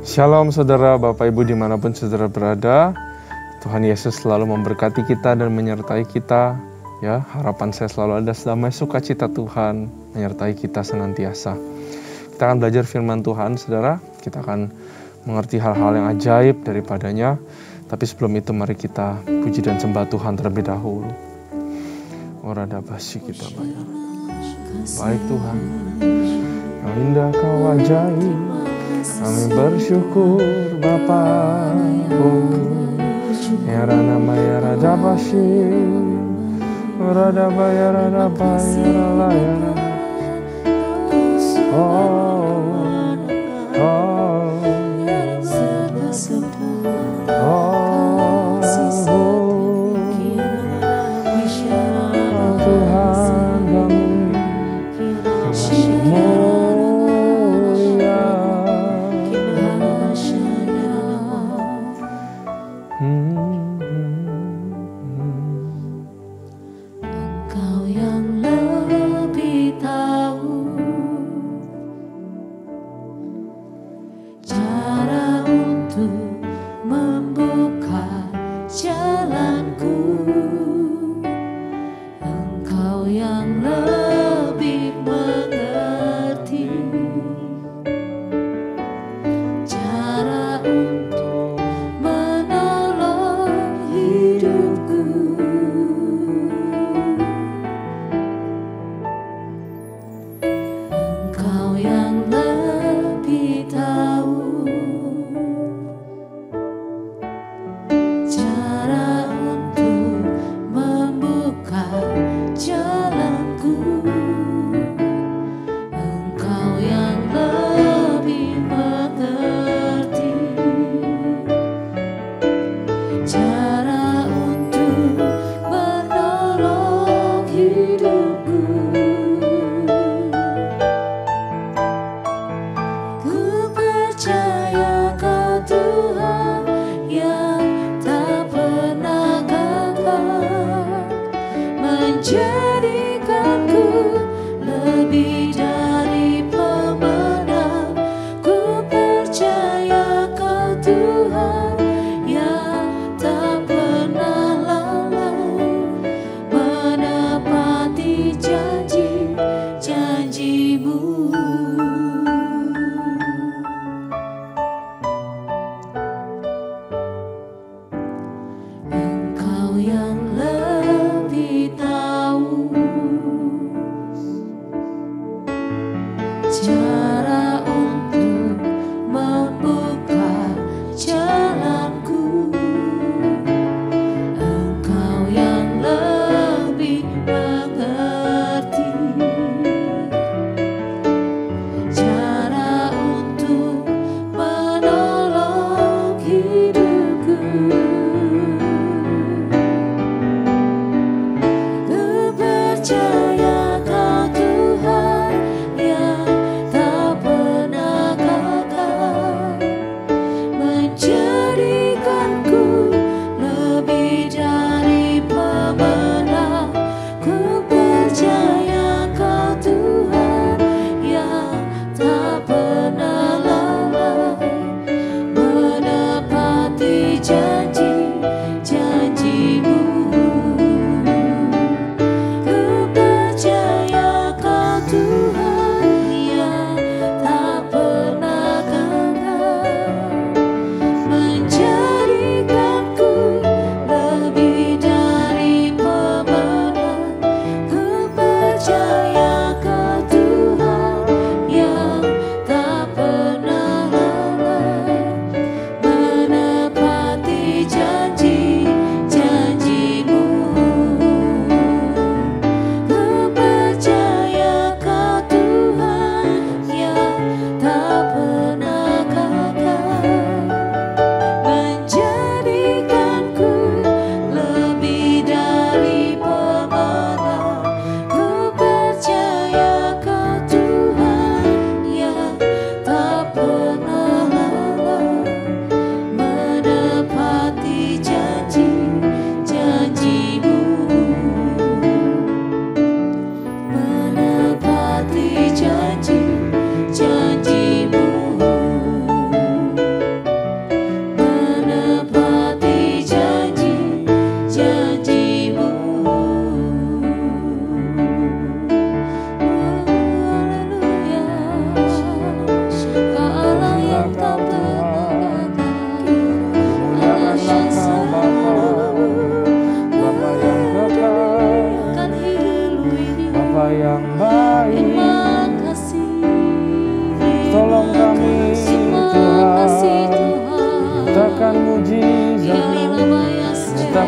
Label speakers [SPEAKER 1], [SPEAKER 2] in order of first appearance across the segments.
[SPEAKER 1] Shalom saudara, Bapak Ibu dimanapun saudara berada. Tuhan Yesus selalu memberkati kita dan menyertai kita. Ya, harapan saya selalu ada damai sukacita Tuhan menyertai kita senantiasa. Kita akan belajar firman Tuhan, saudara. Kita akan mengerti hal-hal yang ajaib daripadanya. Tapi sebelum itu mari kita puji dan sembah Tuhan terlebih dahulu. Orada basi kita bayar. Baik Tuhan, yang indah Kau ajaib. Kami bersyukur Bapa. Ya rana bayar ada basi. Orada bayar ada bayar layar.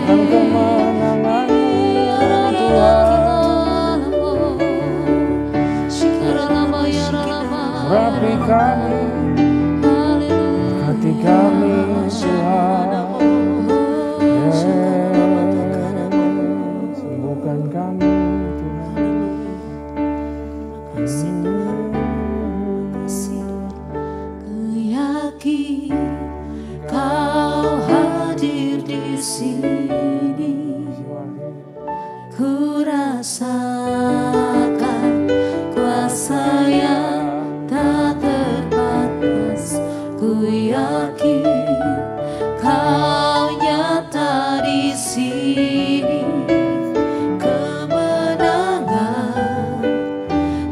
[SPEAKER 1] Nyatakan kemenangan-Mu Tuhan. Urapi kami, berkati kami Tuhan. Sembuhkan kami Tuhan.
[SPEAKER 2] Ku yakin Kau hadir di sini. Ku rasakan kuasa yang tak terbatas. Ku yakin Kau nyata di sini. Kemenangan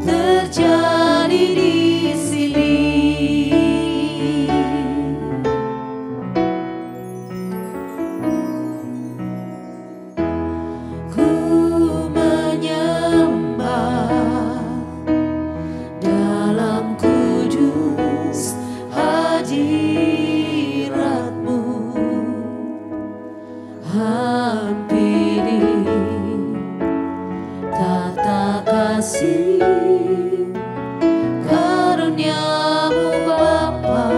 [SPEAKER 2] terjadi di sini. Ku menyembah dalam kudus hadirat-Mu. Hampiri tata kasih karunia-Mu Bapa.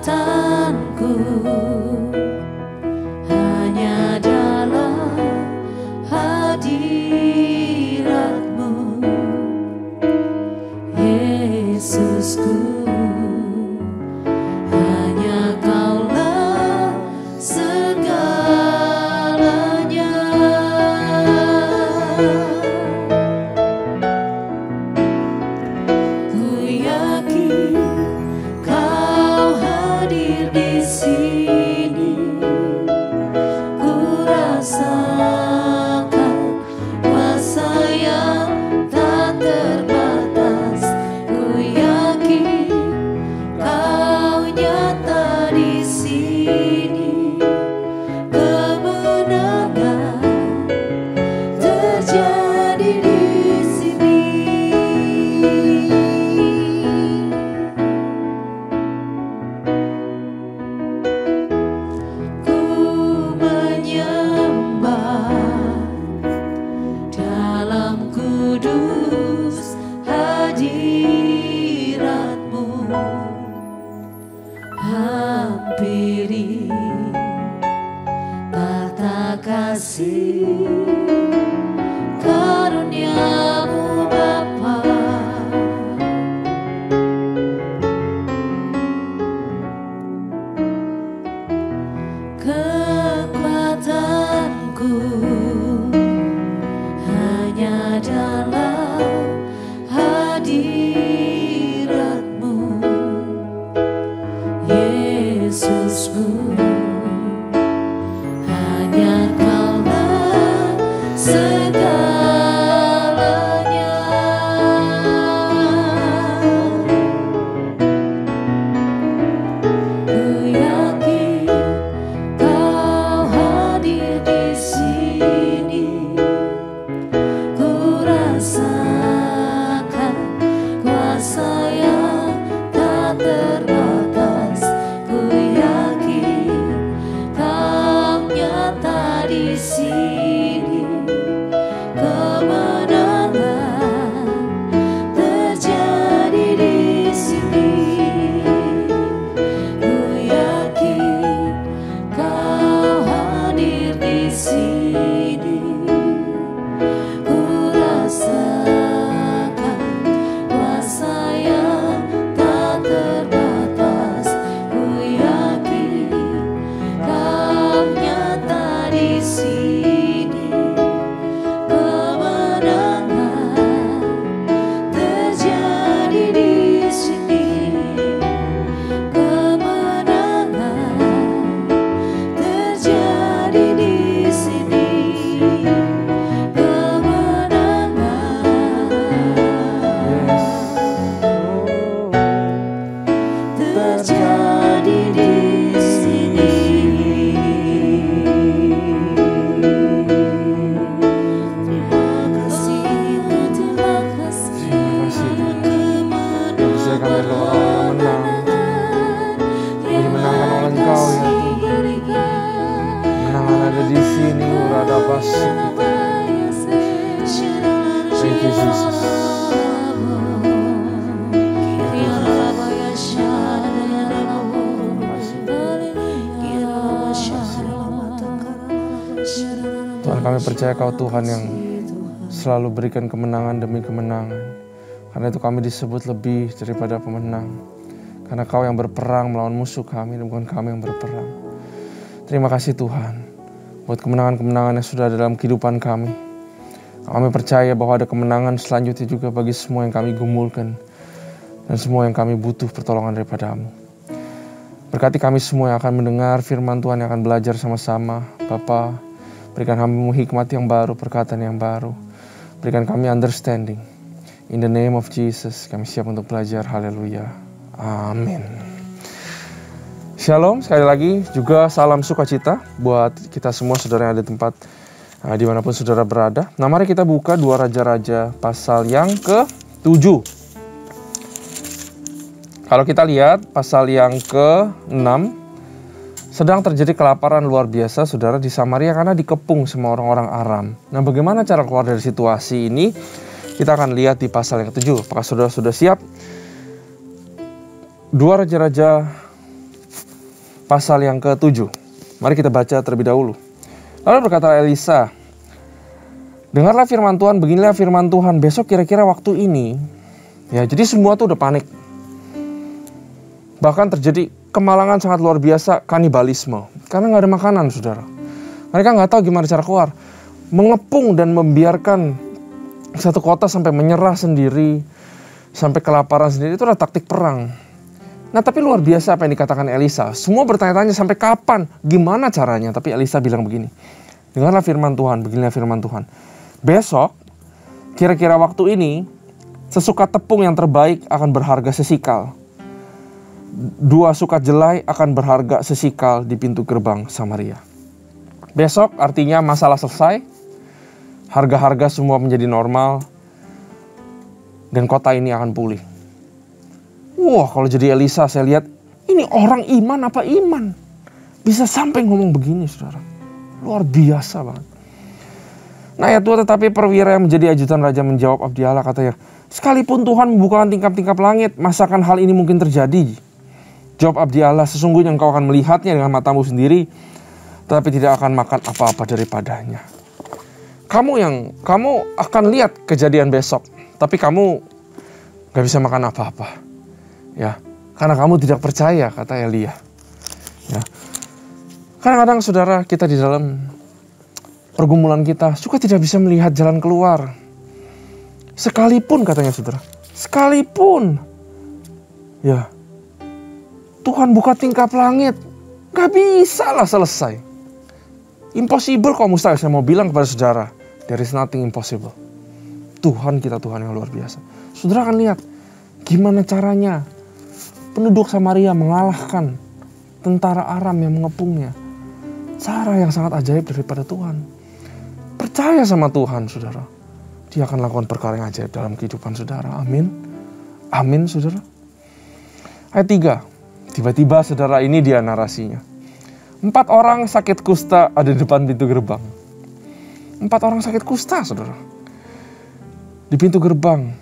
[SPEAKER 2] Kekuatanku hanya dalam hadirat-Mu, Yesusku. Hanya Kaulah segalanya. Ku yakin Kau hadir di sini. Ku rasakan kuasa yang tak terbatas. Ku yakin Kau nyata di sini. Kemenangan terjadi di sini. Ku menyembah dalam kudus hadirat-Mu. Hampiri tata kasih karunia-Mu Bapa. Kekuatanku hanya dalam hadirat-Mu, Yesusku. Hanya Kaulah segalanya. Ku yakin Kau hadir di sini. Ku rasakan kuasa yang tak terbatas. Ku yakin Kau nyata di sini. Kemenangan terjadi di sini. Ku yakin Kau hadir di sini.
[SPEAKER 1] kasih. Thank you, Jesus. Tuhan, kami percaya Kau Tuhan yang selalu berikan kemenangan demi kemenangan. Karena itu kami disebut lebih daripada pemenang. Karena Kau yang berperang melawan musuh kami, dan bukan kami yang berperang. Terima kasih Tuhan buat kemenangan-kemenangan yang sudah ada dalam kehidupan kami. Kami percaya bahwa ada kemenangan selanjutnya juga bagi semua yang kami gumulkan dan semua yang kami butuh pertolongan daripada-Mu. Berkati kami semua yang akan mendengar firman Tuhan, yang akan belajar sama-sama. Bapa, berikan kami hikmat yang baru, perkataan yang baru. Berikan kami understanding. In the name of Jesus, kami siap untuk belajar. Haleluya. Amin. Shalom, sekali lagi juga salam sukacita buat kita semua saudara yang ada di tempat dimanapun saudara berada. Nah, mari kita buka 2 Raja-Raja pasal yang ke-7. Kalau kita lihat pasal yang ke-6, sedang terjadi kelaparan luar biasa saudara di Samaria karena dikepung sama orang-orang Aram. Nah, bagaimana cara keluar dari situasi ini? Kita akan lihat di pasal yang ke-7. Apakah saudara sudah siap? 2 Raja-Raja pasal yang ke-7. Mari kita baca terlebih dahulu. Lalu berkata Elisa, dengarlah firman Tuhan, beginilah firman Tuhan, besok kira-kira waktu ini. Ya, jadi semua tuh udah panik. Bahkan terjadi kemalangan sangat luar biasa, kanibalisme. Karena nggak ada makanan, saudara. Mereka nggak tahu gimana cara keluar. Mengepung dan membiarkan satu kota sampai menyerah sendiri, sampai kelaparan sendiri, itu adalah taktik perang. Nah, tapi luar biasa apa yang dikatakan Elisa. Semua bertanya-tanya sampai kapan, gimana caranya. Tapi Elisa bilang begini, dengarlah firman Tuhan, beginilah firman Tuhan. Besok, kira-kira waktu ini, sesukat tepung yang terbaik akan berharga sesikal. 2 sukat jelai akan berharga sesikal di pintu gerbang Samaria. Besok artinya masalah selesai, harga-harga semua menjadi normal, dan kota ini akan pulih. Wah, kalau jadi Elisa saya lihat, ini orang iman apa iman? Bisa sampai ngomong begini, saudara. Luar biasa banget. Nah ya Tuhan, tetapi perwira yang menjadi ajutan raja menjawab abdi Allah, katanya, sekalipun Tuhan membukakan tingkap-tingkap langit, masakan hal ini mungkin terjadi? Jawab abdi Allah, sesungguhnya engkau akan melihatnya dengan matamu sendiri, tetapi tidak akan makan apa-apa daripadanya. Kamu akan lihat kejadian besok, tapi kamu gak bisa makan apa-apa. Ya, karena kamu tidak percaya, kata Elia. Ya. Kadang-kadang saudara, kita di dalam pergumulan kita suka tidak bisa melihat jalan keluar. Sekalipun, katanya saudara, sekalipun ya Tuhan buka tingkap langit, gak bisa lah selesai. Impossible kok, mustahil. Saya mau bilang kepada saudara, there is nothing impossible. Tuhan kita Tuhan yang luar biasa. Saudara akan lihat gimana caranya penduduk Samaria mengalahkan tentara Aram yang mengepungnya. Cara yang sangat ajaib daripada Tuhan. Percaya sama Tuhan, saudara. Dia akan lakukan perkara yang ajaib dalam kehidupan saudara. Amin. Amin, saudara. Ayat 3. Tiba-tiba, saudara, ini dia narasinya. 4 orang sakit kusta ada di depan pintu gerbang. 4 orang sakit kusta, saudara. Di pintu gerbang.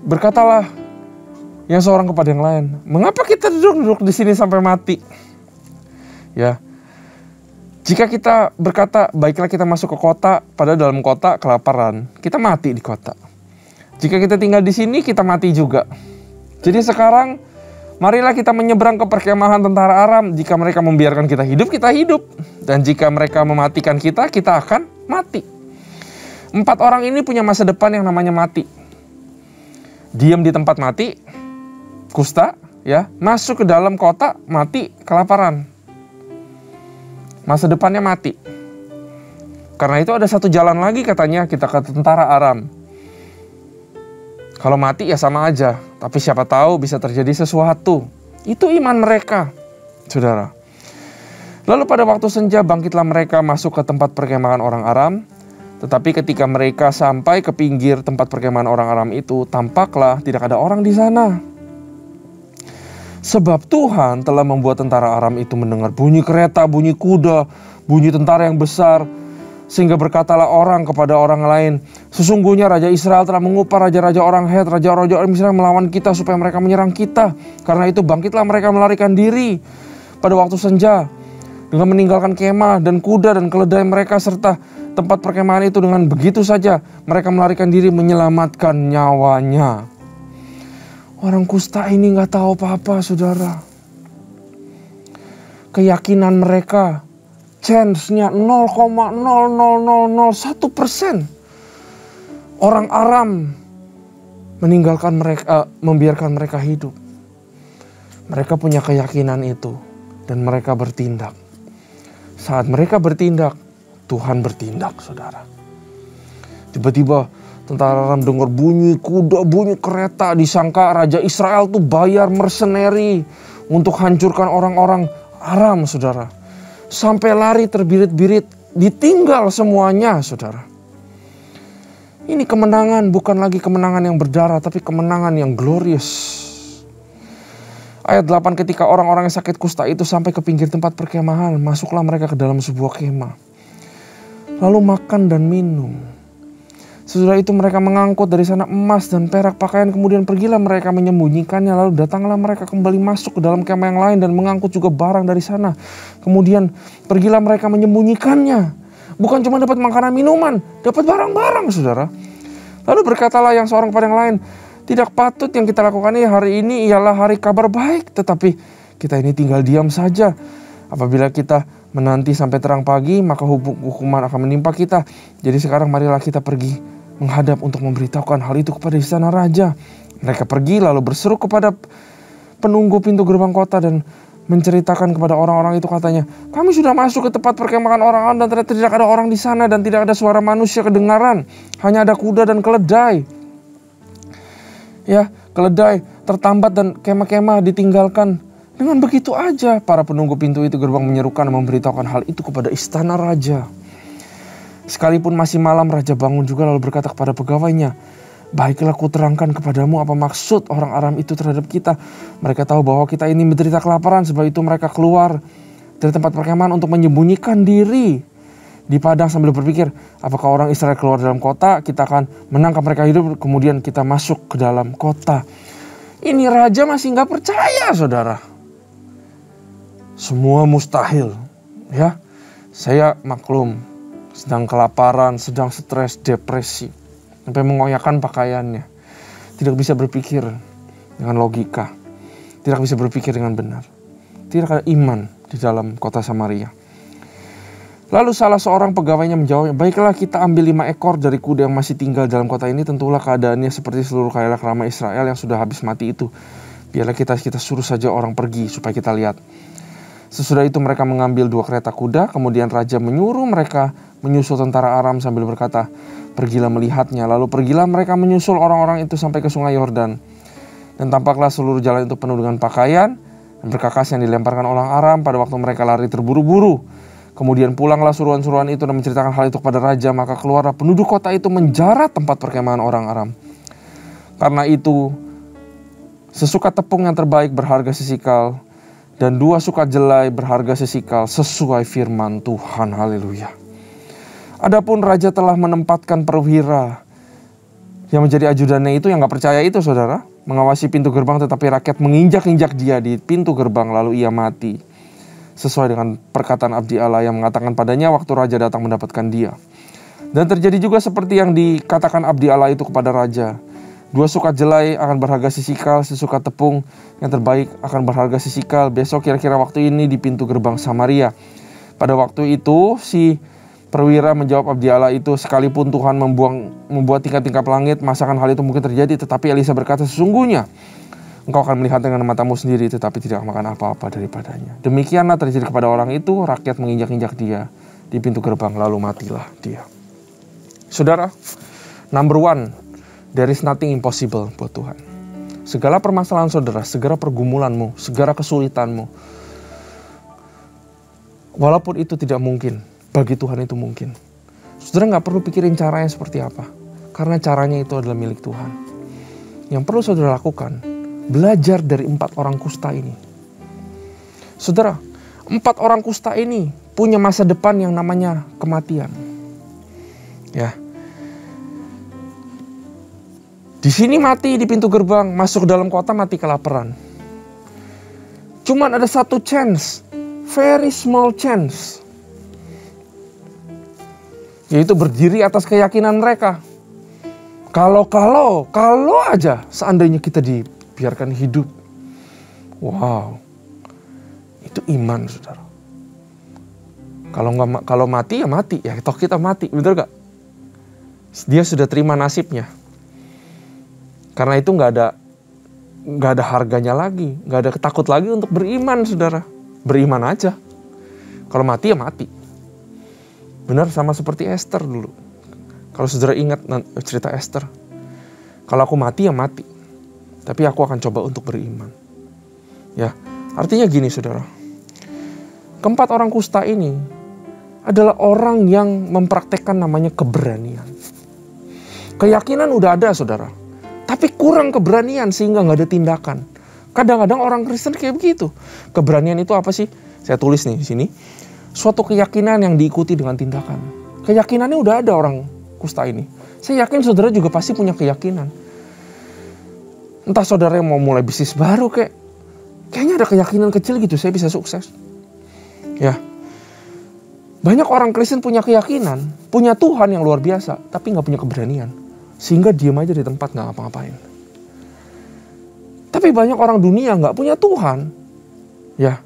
[SPEAKER 1] Berkatalah yang seorang kepada yang lain, mengapa kita duduk-duduk di sini sampai mati? Ya, jika kita berkata, baiklah kita masuk ke kota, padahal dalam kota kelaparan, kita mati di kota. Jika kita tinggal di sini, kita mati juga. Jadi sekarang, marilah kita menyeberang ke perkemahan tentara Aram. Jika mereka membiarkan kita hidup, kita hidup. Dan jika mereka mematikan kita, kita akan mati. 4 orang ini punya masa depan yang namanya mati. Diam di tempat mati, kusta, ya, masuk ke dalam kota, mati, kelaparan. Masa depannya mati. Karena itu ada satu jalan lagi, katanya, kita ke tentara Aram. Kalau mati ya sama aja, tapi siapa tahu bisa terjadi sesuatu. Itu iman mereka, saudara. Lalu pada waktu senja bangkitlah mereka masuk ke tempat perkemahan orang Aram. Tetapi ketika mereka sampai ke pinggir tempat perkemahan orang Aram itu, tampaklah tidak ada orang di sana. Sebab Tuhan telah membuat tentara Aram itu mendengar bunyi kereta, bunyi kuda, bunyi tentara yang besar. Sehingga berkatalah orang kepada orang lain, sesungguhnya Raja Israel telah mengupah raja-raja orang Het, raja-raja orang Israel melawan kita supaya mereka menyerang kita. Karena itu bangkitlah mereka melarikan diri pada waktu senja dengan meninggalkan kemah dan kuda dan keledai mereka serta tempat perkemahan itu. Dengan begitu saja mereka melarikan diri menyelamatkan nyawanya. Orang kusta ini gak tahu apa-apa, saudara. Keyakinan mereka chance-nya 0,00001%. Orang Aram meninggalkan mereka, membiarkan mereka hidup. Mereka punya keyakinan itu dan mereka bertindak. Saat mereka bertindak, Tuhan bertindak, saudara. Tiba-tiba tentara Aram dengar bunyi kuda, bunyi kereta. Disangka Raja Israel tuh bayar mercenary untuk hancurkan orang-orang Aram, saudara. Sampai lari terbirit-birit, ditinggal semuanya, saudara. Ini kemenangan bukan lagi kemenangan yang berdarah, tapi kemenangan yang glorious. Ayat 8, ketika orang-orang yang sakit kusta itu sampai ke pinggir tempat perkemahan, masuklah mereka ke dalam sebuah kemah. Lalu makan dan minum. Sesudah itu mereka mengangkut dari sana emas dan perak pakaian, kemudian pergilah mereka menyembunyikannya. Lalu datanglah mereka kembali masuk ke dalam kemah yang lain dan mengangkut juga barang dari sana. Kemudian pergilah mereka menyembunyikannya. Bukan cuma dapat makanan minuman, dapat barang-barang, saudara. Lalu berkatalah yang seorang kepada yang lain, tidak patut yang kita lakukan ini, hari ini ialah hari kabar baik, tetapi kita ini tinggal diam saja. Apabila kita menanti sampai terang pagi, maka hukuman akan menimpa kita. Jadi sekarang marilah kita pergi menghadap untuk memberitahukan hal itu kepada istana raja. Mereka pergi lalu berseru kepada penunggu pintu gerbang kota dan menceritakan kepada orang-orang itu, katanya, kami sudah masuk ke tempat perkemahan orang-orang dan ternyata tidak ada orang di sana dan tidak ada suara manusia kedengaran. Hanya ada kuda dan keledai. Ya, keledai tertambat dan kemah-kemah ditinggalkan. Dengan begitu aja para penunggu pintu itu gerbang menyerukan dan memberitahukan hal itu kepada istana raja. Sekalipun masih malam, raja bangun juga lalu berkata kepada pegawainya, baiklah kuterangkan kepadamu apa maksud orang Aram itu terhadap kita. Mereka tahu bahwa kita ini menderita kelaparan, sebab itu mereka keluar dari tempat perkemahan untuk menyembunyikan diri di padang sambil berpikir, apakah orang Israel keluar dalam kota, kita akan menangkap mereka hidup, kemudian kita masuk ke dalam kota. Ini raja masih gak percaya, saudara. Semua mustahil, ya. Saya maklum, sedang kelaparan, sedang stres, depresi, sampai mengoyakkan pakaiannya. Tidak bisa berpikir dengan logika, tidak bisa berpikir dengan benar. Tidak ada iman di dalam kota Samaria. Lalu salah seorang pegawainya menjawab, baiklah kita ambil 5 ekor dari kuda yang masih tinggal dalam kota ini. Tentulah keadaannya seperti seluruh kayak ramai Israel yang sudah habis mati itu. Biarlah kita suruh saja orang pergi supaya kita lihat. Sesudah itu mereka mengambil 2 kereta kuda. Kemudian raja menyuruh mereka menyusul tentara Aram sambil berkata, pergilah melihatnya. Lalu pergilah mereka menyusul orang-orang itu sampai ke sungai Yordan. Dan tampaklah seluruh jalan itu penuh dengan pakaian dan berkakas yang dilemparkan orang Aram pada waktu mereka lari terburu-buru. Kemudian pulanglah suruhan-suruhan itu dan menceritakan hal itu kepada raja. Maka keluarlah penduduk kota itu menjarat tempat perkemahan orang Aram. Karena itu sesukat tepung yang terbaik berharga sesikal, dan 2 sukat jelai berharga sesikal sesuai firman Tuhan. Haleluya. Adapun raja telah menempatkan perwira yang menjadi ajudannya itu yang gak percaya itu, saudara, mengawasi pintu gerbang, tetapi rakyat menginjak-injak dia di pintu gerbang lalu ia mati. Sesuai dengan perkataan abdi Allah yang mengatakan padanya waktu raja datang mendapatkan dia. Dan terjadi juga seperti yang dikatakan abdi Allah itu kepada raja. 2 sukat jelai akan berharga sesikal, sesukat tepung yang terbaik akan berharga sesikal. Besok kira-kira waktu ini di pintu gerbang Samaria. Pada waktu itu si perwira menjawab abdi Allah itu, sekalipun Tuhan membuat tingkap-tingkap langit, masakan hal itu mungkin terjadi. Tetapi Elisa berkata, sesungguhnya engkau akan melihat dengan matamu sendiri, tetapi tidak makan apa-apa daripadanya. Demikianlah terjadi kepada orang itu, rakyat menginjak-injak dia di pintu gerbang, lalu matilah dia. Saudara, number 1, there is nothing impossible buat Tuhan. Segala permasalahan saudara, segala pergumulanmu, segala kesulitanmu, walaupun itu tidak mungkin, bagi Tuhan itu mungkin. Saudara gak perlu pikirin caranya seperti apa, karena caranya itu adalah milik Tuhan. Yang perlu saudara lakukan, belajar dari 4 orang kusta ini. Saudara, 4 orang kusta ini punya masa depan yang namanya kematian. Ya. Di sini mati di pintu gerbang, masuk dalam kota mati kelaparan. Cuman ada satu chance, very small chance, yaitu berdiri atas keyakinan mereka. Kalau aja seandainya kita dibiarkan hidup. Wow, itu iman, saudara. Kalau mati ya mati, ya toh kita mati, betul gak? Dia sudah terima nasibnya. Karena itu nggak ada harganya lagi, nggak ada takut lagi untuk beriman, saudara. Beriman aja. Kalau mati ya mati. Benar, sama seperti Esther dulu. Kalau saudara ingat cerita Esther, kalau aku mati ya mati, tapi aku akan coba untuk beriman. Ya, artinya gini, saudara. Keempat orang kusta ini adalah orang yang mempraktekkan namanya keberanian. Keyakinan udah ada, saudara. Tapi kurang keberanian sehingga nggak ada tindakan. Kadang-kadang orang Kristen kayak begitu. Keberanian itu apa sih? Saya tulis nih di sini. Suatu keyakinan yang diikuti dengan tindakan. Keyakinannya udah ada orang kusta ini. Saya yakin saudara juga pasti punya keyakinan. Entah saudara yang mau mulai bisnis baru kayaknya ada keyakinan kecil gitu, saya bisa sukses. Ya. Banyak orang Kristen punya keyakinan, punya Tuhan yang luar biasa, tapi nggak punya keberanian. Sehingga diam aja di tempat, nggak ngapa-ngapain. Tapi banyak orang dunia nggak punya Tuhan. Ya,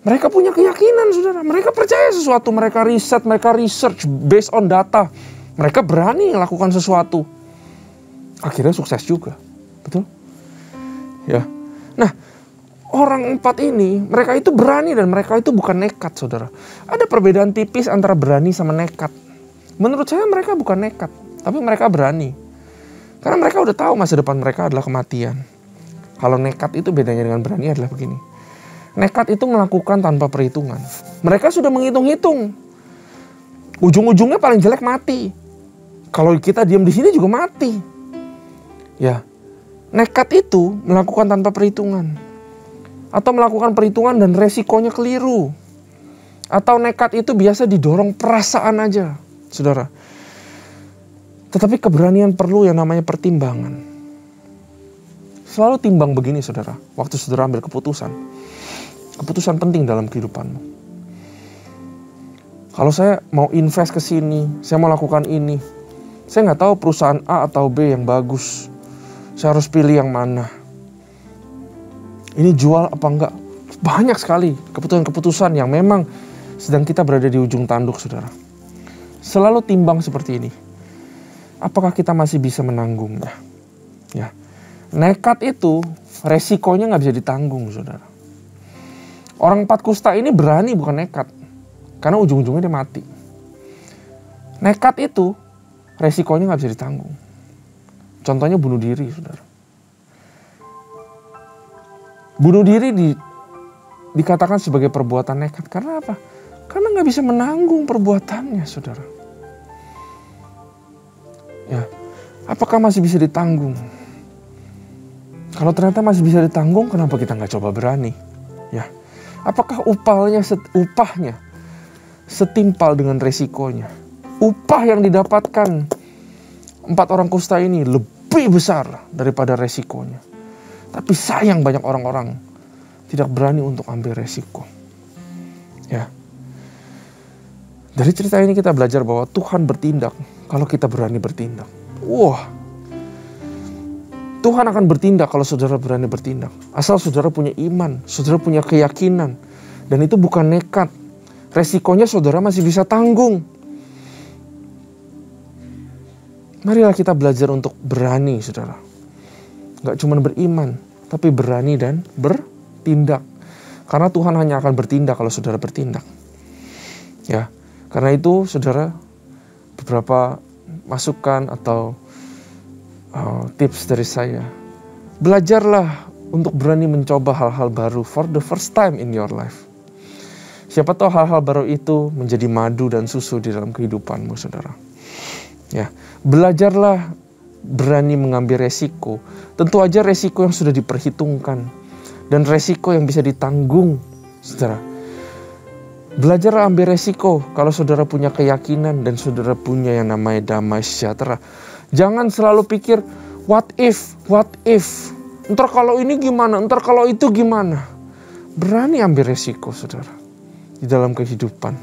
[SPEAKER 1] mereka punya keyakinan, saudara. Mereka percaya sesuatu, mereka riset, mereka research based on data. Mereka berani melakukan sesuatu. Akhirnya sukses juga. Betul? Ya. Nah, orang empat ini, mereka itu berani dan mereka itu bukan nekat, saudara. Ada perbedaan tipis antara berani sama nekat. Menurut saya mereka bukan nekat, tapi mereka berani. Karena mereka udah tahu masa depan mereka adalah kematian. Kalau nekat itu bedanya dengan berani adalah begini. Nekat itu melakukan tanpa perhitungan. Mereka sudah menghitung-hitung. Ujung-ujungnya paling jelek mati. Kalau kita diam di sini juga mati. Ya. Nekat itu melakukan tanpa perhitungan. Atau melakukan perhitungan dan resikonya keliru. Atau nekat itu biasa didorong perasaan aja, saudara. Tetapi keberanian perlu yang namanya pertimbangan. Selalu timbang begini, saudara. Waktu saudara ambil keputusan. Keputusan penting dalam kehidupanmu. Kalau saya mau invest ke sini, saya mau lakukan ini. Saya nggak tahu perusahaan A atau B yang bagus. Saya harus pilih yang mana. Ini jual apa enggak? Banyak sekali keputusan-keputusan yang memang sedang kita berada di ujung tanduk, saudara. Selalu timbang seperti ini. Apakah kita masih bisa menanggungnya? Ya. Nekat itu resikonya nggak bisa ditanggung, saudara. Orang empat kusta ini berani bukan nekat. Karena ujung-ujungnya dia mati. Nekat itu resikonya nggak bisa ditanggung. Contohnya bunuh diri, saudara. Bunuh diri dikatakan sebagai perbuatan nekat. Karena apa? Karena nggak bisa menanggung perbuatannya, saudara. Ya, apakah masih bisa ditanggung? Kalau ternyata masih bisa ditanggung, kenapa kita nggak coba berani? Ya, apakah upahnya setimpal dengan resikonya? Upah yang didapatkan empat orang kusta ini lebih besar daripada resikonya. Tapi sayang banyak orang-orang tidak berani untuk ambil resiko. Ya. Dari cerita ini kita belajar bahwa Tuhan bertindak kalau kita berani bertindak. Wah. Tuhan akan bertindak kalau saudara berani bertindak. Asal saudara punya iman, saudara punya keyakinan. Dan itu bukan nekat. Resikonya saudara masih bisa tanggung. Marilah kita belajar untuk berani, saudara. Gak cuma beriman, tapi berani dan bertindak. Karena Tuhan hanya akan bertindak kalau saudara bertindak. Ya, karena itu saudara, beberapa masukan atau tips dari saya. Belajarlah untuk berani mencoba hal-hal baru for the first time in your life. Siapa tahu hal-hal baru itu menjadi madu dan susu di dalam kehidupanmu, saudara. Ya, belajarlah berani mengambil resiko. Tentu aja resiko yang sudah diperhitungkan dan resiko yang bisa ditanggung, saudara. Belajar ambil resiko kalau saudara punya keyakinan dan saudara punya yang namanya damai sejahtera. Jangan selalu pikir, what if? Ntar kalau ini gimana? Ntar kalau itu gimana? Berani ambil resiko, saudara, di dalam kehidupan.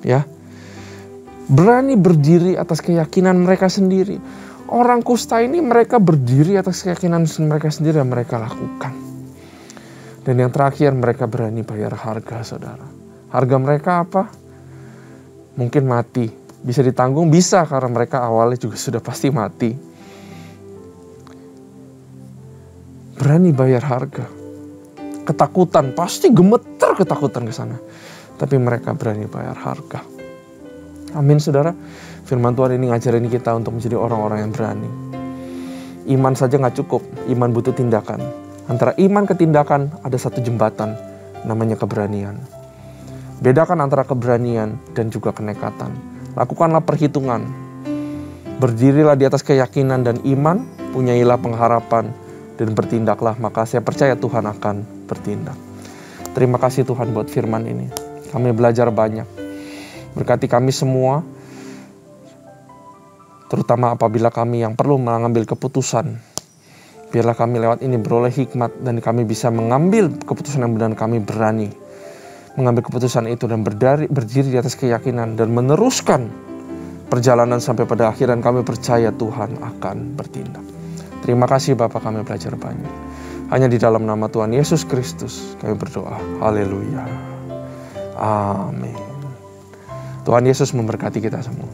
[SPEAKER 1] Ya, berani berdiri atas keyakinan mereka sendiri. Orang kusta ini mereka berdiri atas keyakinan mereka sendiri dan mereka lakukan. Dan yang terakhir, mereka berani bayar harga, saudara. Harga mereka apa? Mungkin mati. Bisa ditanggung? Bisa, karena mereka awalnya juga sudah pasti mati. Berani bayar harga. Ketakutan, pasti gemeter ketakutan ke sana. Tapi mereka berani bayar harga. Amin, saudara. Firman Tuhan ini ngajarin kita untuk menjadi orang-orang yang berani. Iman saja gak cukup, iman butuh tindakan. Antara iman ke tindakan ada satu jembatan, namanya keberanian. Bedakan antara keberanian dan juga kenekatan. Lakukanlah perhitungan. Berdirilah di atas keyakinan dan iman, punyailah pengharapan, dan bertindaklah, maka saya percaya Tuhan akan bertindak. Terima kasih Tuhan buat firman ini. Kami belajar banyak. Berkati kami semua, terutama apabila kami yang perlu mengambil keputusan. Biarlah kami lewat ini beroleh hikmat dan kami bisa mengambil keputusan yang benar, kami berani mengambil keputusan itu dan berdiri di atas keyakinan dan meneruskan perjalanan sampai pada akhir, dan kami percaya Tuhan akan bertindak. Terima kasih Bapa, kami belajar banyak. Hanya di dalam nama Tuhan Yesus Kristus kami berdoa. Haleluya. Amin. Tuhan Yesus memberkati kita semua.